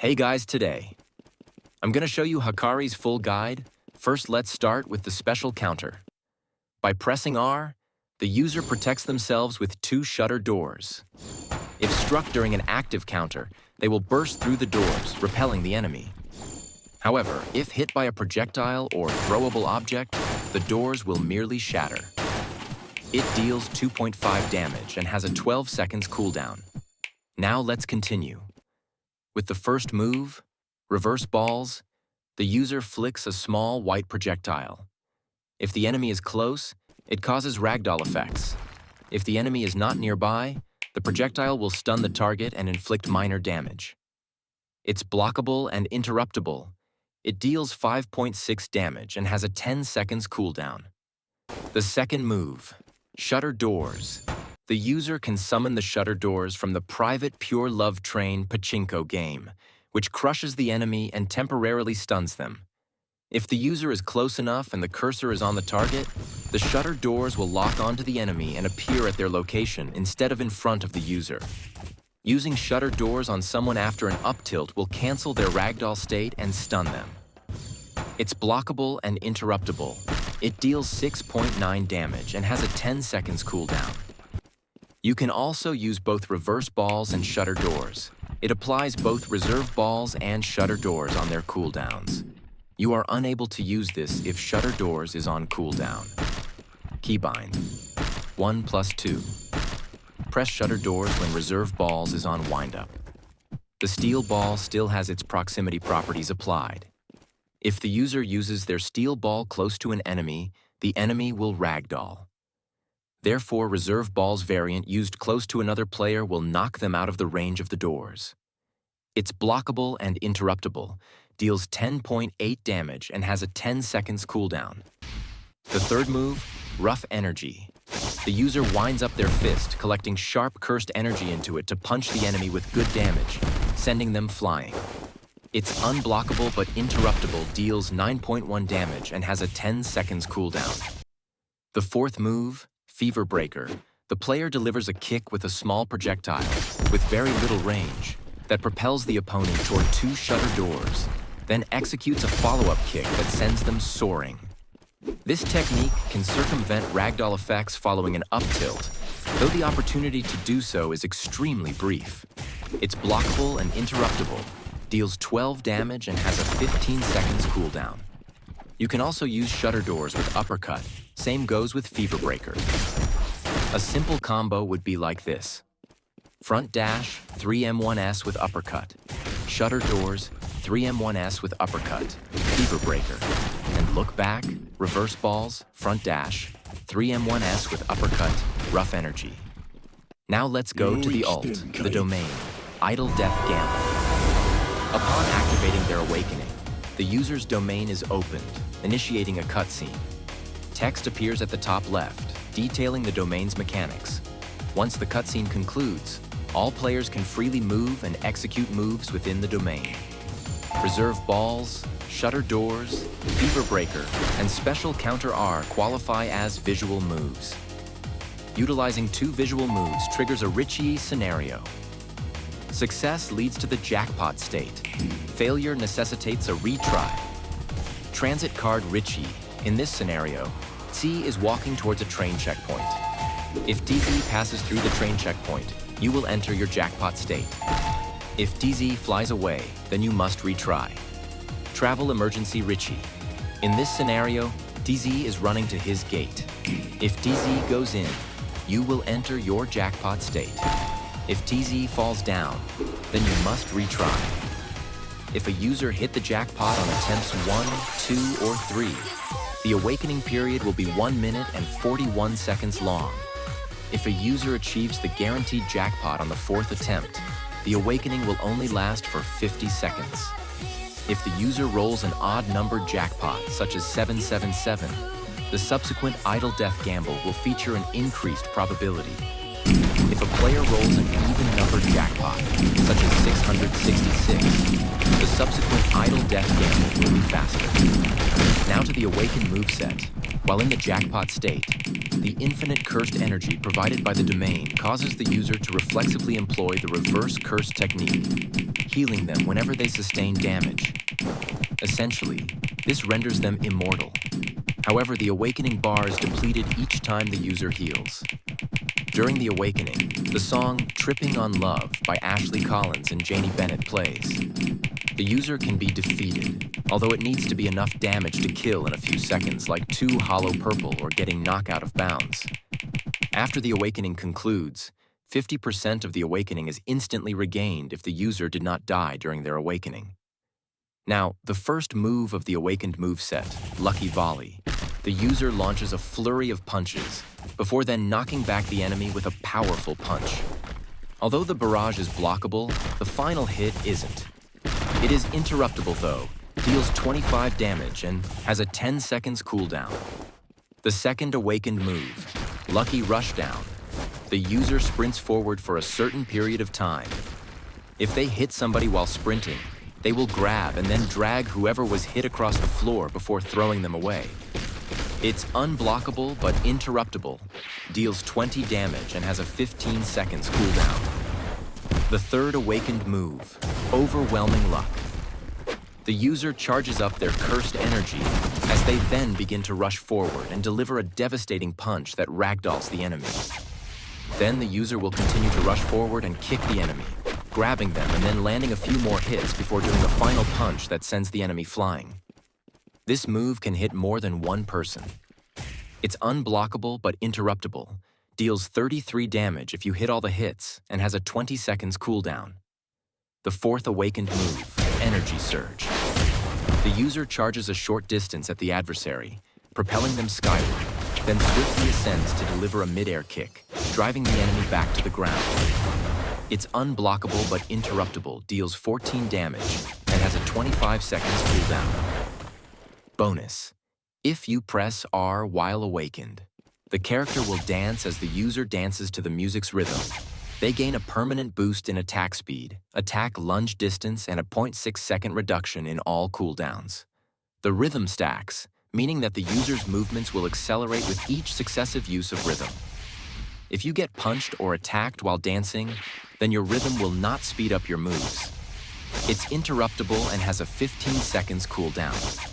Hey guys, today I'm going to show you Hakari's full guide. First, let's start with the special counter. By pressing R, the user protects themselves with two shutter doors. If struck during an active counter, they will burst through the doors, repelling the enemy. However, if hit by a projectile or throwable object, the doors will merely shatter. It deals 2.5 damage and has a 12 seconds cooldown. Now let's continue. With the first move, Reverse Balls, the user flicks a small white projectile. If the enemy is close, it causes ragdoll effects. If the enemy is not nearby, the projectile will stun the target and inflict minor damage. It's blockable and interruptible. It deals 5.6 damage and has a 10 seconds cooldown. The second move, Shutter Doors. The user can summon the shutter doors from the private Pure Love Train pachinko game, which crushes the enemy and temporarily stuns them. If the user is close enough and the cursor is on the target, the shutter doors will lock onto the enemy and appear at their location instead of in front of the user. Using shutter doors on someone after an up tilt will cancel their ragdoll state and stun them. It's blockable and interruptible. It deals 6.9 damage and has a 10 seconds cooldown. You can also use both reverse balls and shutter doors. It applies both reserve balls and shutter doors on their cooldowns. You are unable to use this if shutter doors is on cooldown. Keybind 1+2. Press shutter doors when reserve balls is on windup. The steel ball still has its proximity properties applied. If the user uses their steel ball close to an enemy, the enemy will ragdoll. Therefore, reserve balls variant used close to another player will knock them out of the range of the doors. It's blockable and interruptible, deals 10.8 damage and has a 10 seconds cooldown. The third move, Rough Energy. The user winds up their fist, collecting sharp cursed energy into it to punch the enemy with good damage, sending them flying. It's unblockable but interruptible, deals 9.1 damage and has a 10 seconds cooldown. The fourth move, Fever Breaker. The player delivers a kick with a small projectile, with very little range, that propels the opponent toward two shutter doors, then executes a follow-up kick that sends them soaring. This technique can circumvent ragdoll effects following an up tilt, though the opportunity to do so is extremely brief. It's blockable and interruptible, deals 12 damage and has a 15 seconds cooldown. You can also use shutter doors with uppercut. Same goes with Fever Breaker. A simple combo would be like this. Front dash, 3M1S with uppercut. Shutter doors, 3M1S with uppercut. Fever Breaker. And look back, reverse balls, front dash, 3M1S with uppercut, rough energy. Now let's go to the ult, the domain, Idle Death Gamble. Upon activating their awakening, the user's domain is opened, initiating a cutscene. Text appears at the top left, detailing the domain's mechanics. Once the cutscene concludes, all players can freely move and execute moves within the domain. Reserve balls, shutter doors, Fever Breaker, and special counter R qualify as visual moves. Utilizing two visual moves triggers a Richie scenario. Success leads to the jackpot state. Failure necessitates a retry. Transit card Richie. In this scenario, T is walking towards a train checkpoint. If DZ passes through the train checkpoint, you will enter your jackpot state. If DZ flies away, then you must retry. Travel Emergency Richie. In this scenario, DZ is running to his gate. If DZ goes in, you will enter your jackpot state. If DZ falls down, then you must retry. If a user hit the jackpot on attempts 1, 2, or 3, the awakening period will be 1 minute and 41 seconds long. If a user achieves the guaranteed jackpot on the 4th attempt, the awakening will only last for 50 seconds. If the user rolls an odd-numbered jackpot, such as 777, the subsequent Idle Death Gamble will feature an increased probability. If a player rolls an even-numbered jackpot, such as 666, the subsequent Idle Death Gamble will be faster. Now to the Awaken moveset. While in the jackpot state, the infinite cursed energy provided by the domain causes the user to reflexively employ the reverse curse technique, healing them whenever they sustain damage. Essentially, this renders them immortal. However, the awakening bar is depleted each time the user heals. During the awakening, the song "Tripping on Love" by Ashley Collins and Janie Bennett plays. The user can be defeated, although it needs to be enough damage to kill in a few seconds, like 2 hollow purple or getting knockout of bounds. After the awakening concludes, 50% of the awakening is instantly regained if the user did not die during their awakening. Now, the first move of the awakened moveset, Lucky Volley, the user launches a flurry of punches, before then knocking back the enemy with a powerful punch. Although the barrage is blockable, the final hit isn't. It is interruptible though, deals 25 damage and has a 10 seconds cooldown. The second awakened move, Lucky Rushdown, the user sprints forward for a certain period of time. If they hit somebody while sprinting, they will grab and then drag whoever was hit across the floor before throwing them away. It's unblockable but interruptible, deals 20 damage and has a 15 seconds cooldown. The third awakened move, Overwhelming Luck. The user charges up their cursed energy as they then begin to rush forward and deliver a devastating punch that ragdolls the enemy. Then the user will continue to rush forward and kick the enemy, grabbing them and then landing a few more hits before doing a final punch that sends the enemy flying. This move can hit more than one person. It's unblockable but interruptible, deals 33 damage if you hit all the hits, and has a 20 seconds cooldown. The fourth awakened move, Energy Surge. The user charges a short distance at the adversary, propelling them skyward, then swiftly ascends to deliver a mid-air kick, driving the enemy back to the ground. It's unblockable but interruptible, deals 14 damage, and has a 25 seconds cooldown. Bonus: if you press R while awakened, the character will dance as the user dances to the music's rhythm. They gain a permanent boost in attack speed, attack lunge distance, and a 0.6-second reduction in all cooldowns. The rhythm stacks, meaning that the user's movements will accelerate with each successive use of rhythm. If you get punched or attacked while dancing, then your rhythm will not speed up your moves. It's interruptible and has a 15 seconds cooldown.